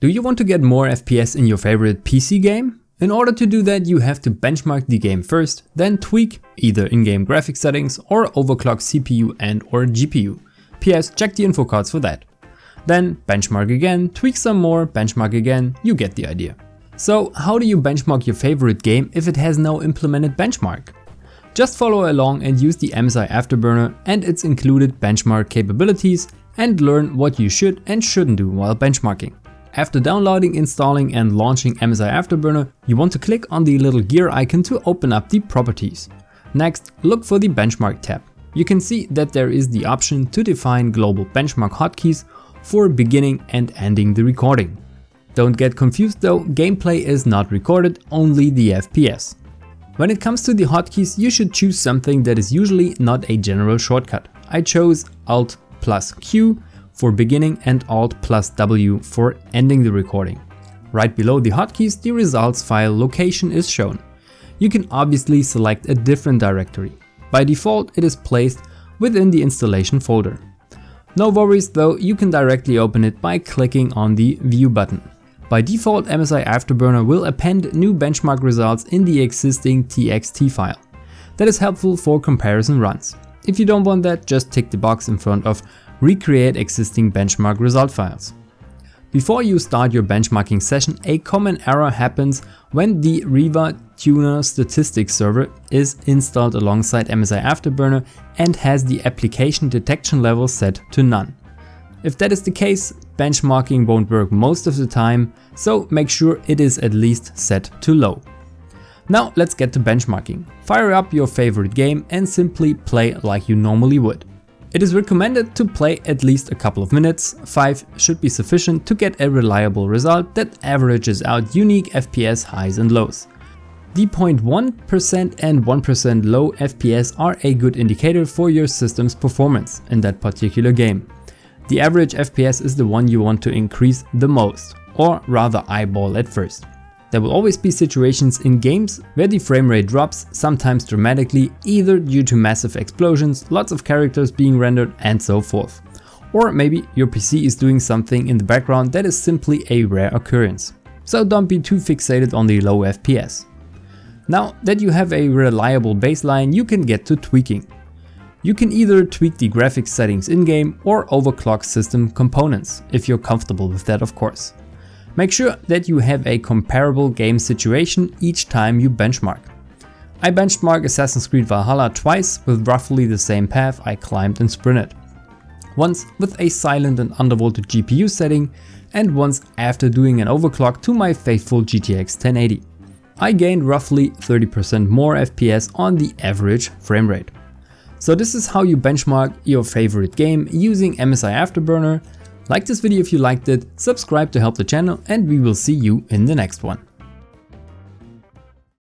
Do you want to get more FPS in your favorite PC game? In order to do that, you have to benchmark the game first, then tweak either in-game graphics settings or overclock CPU and or GPU. PS, check the info cards for that. Then benchmark again, tweak some more, benchmark again, you get the idea. So how do you benchmark your favorite game if it has no implemented benchmark? Just follow along and use the MSI Afterburner and its included benchmark capabilities and learn what you should and shouldn't do while benchmarking. After downloading, installing and launching MSI Afterburner, you want to click on the little gear icon to open up the properties. Next, look for the benchmark tab. You can see that there is the option to define global benchmark hotkeys for beginning and ending the recording. Don't get confused though, gameplay is not recorded, only the FPS. When it comes to the hotkeys, you should choose something that is usually not a general shortcut. I chose Alt+Q for beginning and Alt+W for ending the recording. Right below the hotkeys, the results file location is shown. You can obviously select a different directory. By default, it is placed within the installation folder. No worries though, you can directly open it by clicking on the View button. By default, MSI Afterburner will append new benchmark results in the existing TXT file. That is helpful for comparison runs. If you don't want that, just tick the box in front of Recreate existing benchmark result files. Before you start your benchmarking session, a common error happens when the Riva Tuner Statistics server is installed alongside MSI Afterburner and has the application detection level set to none. If that is the case, benchmarking won't work most of the time, so make sure it is at least set to low. Now let's get to benchmarking. Fire up your favorite game and simply play like you normally would. It is recommended to play at least a couple of minutes, 5 should be sufficient to get a reliable result that averages out unique FPS highs and lows. The 0.1% and 1% low FPS are a good indicator for your system's performance in that particular game. The average FPS is the one you want to increase the most, or rather eyeball at first. There will always be situations in games where the frame rate drops, sometimes dramatically, either due to massive explosions, lots of characters being rendered and so forth. Or maybe your PC is doing something in the background that is simply a rare occurrence. So don't be too fixated on the low FPS. Now that you have a reliable baseline, you can get to tweaking. You can either tweak the graphics settings in-game or overclock system components, if you're comfortable with that of course. Make sure that you have a comparable game situation each time you benchmark. I benchmarked Assassin's Creed Valhalla twice with roughly the same path I climbed and sprinted. Once with a silent and undervolted GPU setting and once after doing an overclock to my faithful GTX 1080. I gained roughly 30% more FPS on the average frame rate. So this is how you benchmark your favorite game using MSI Afterburner. Like this video if you liked it, subscribe to help the channel and we will see you in the next one.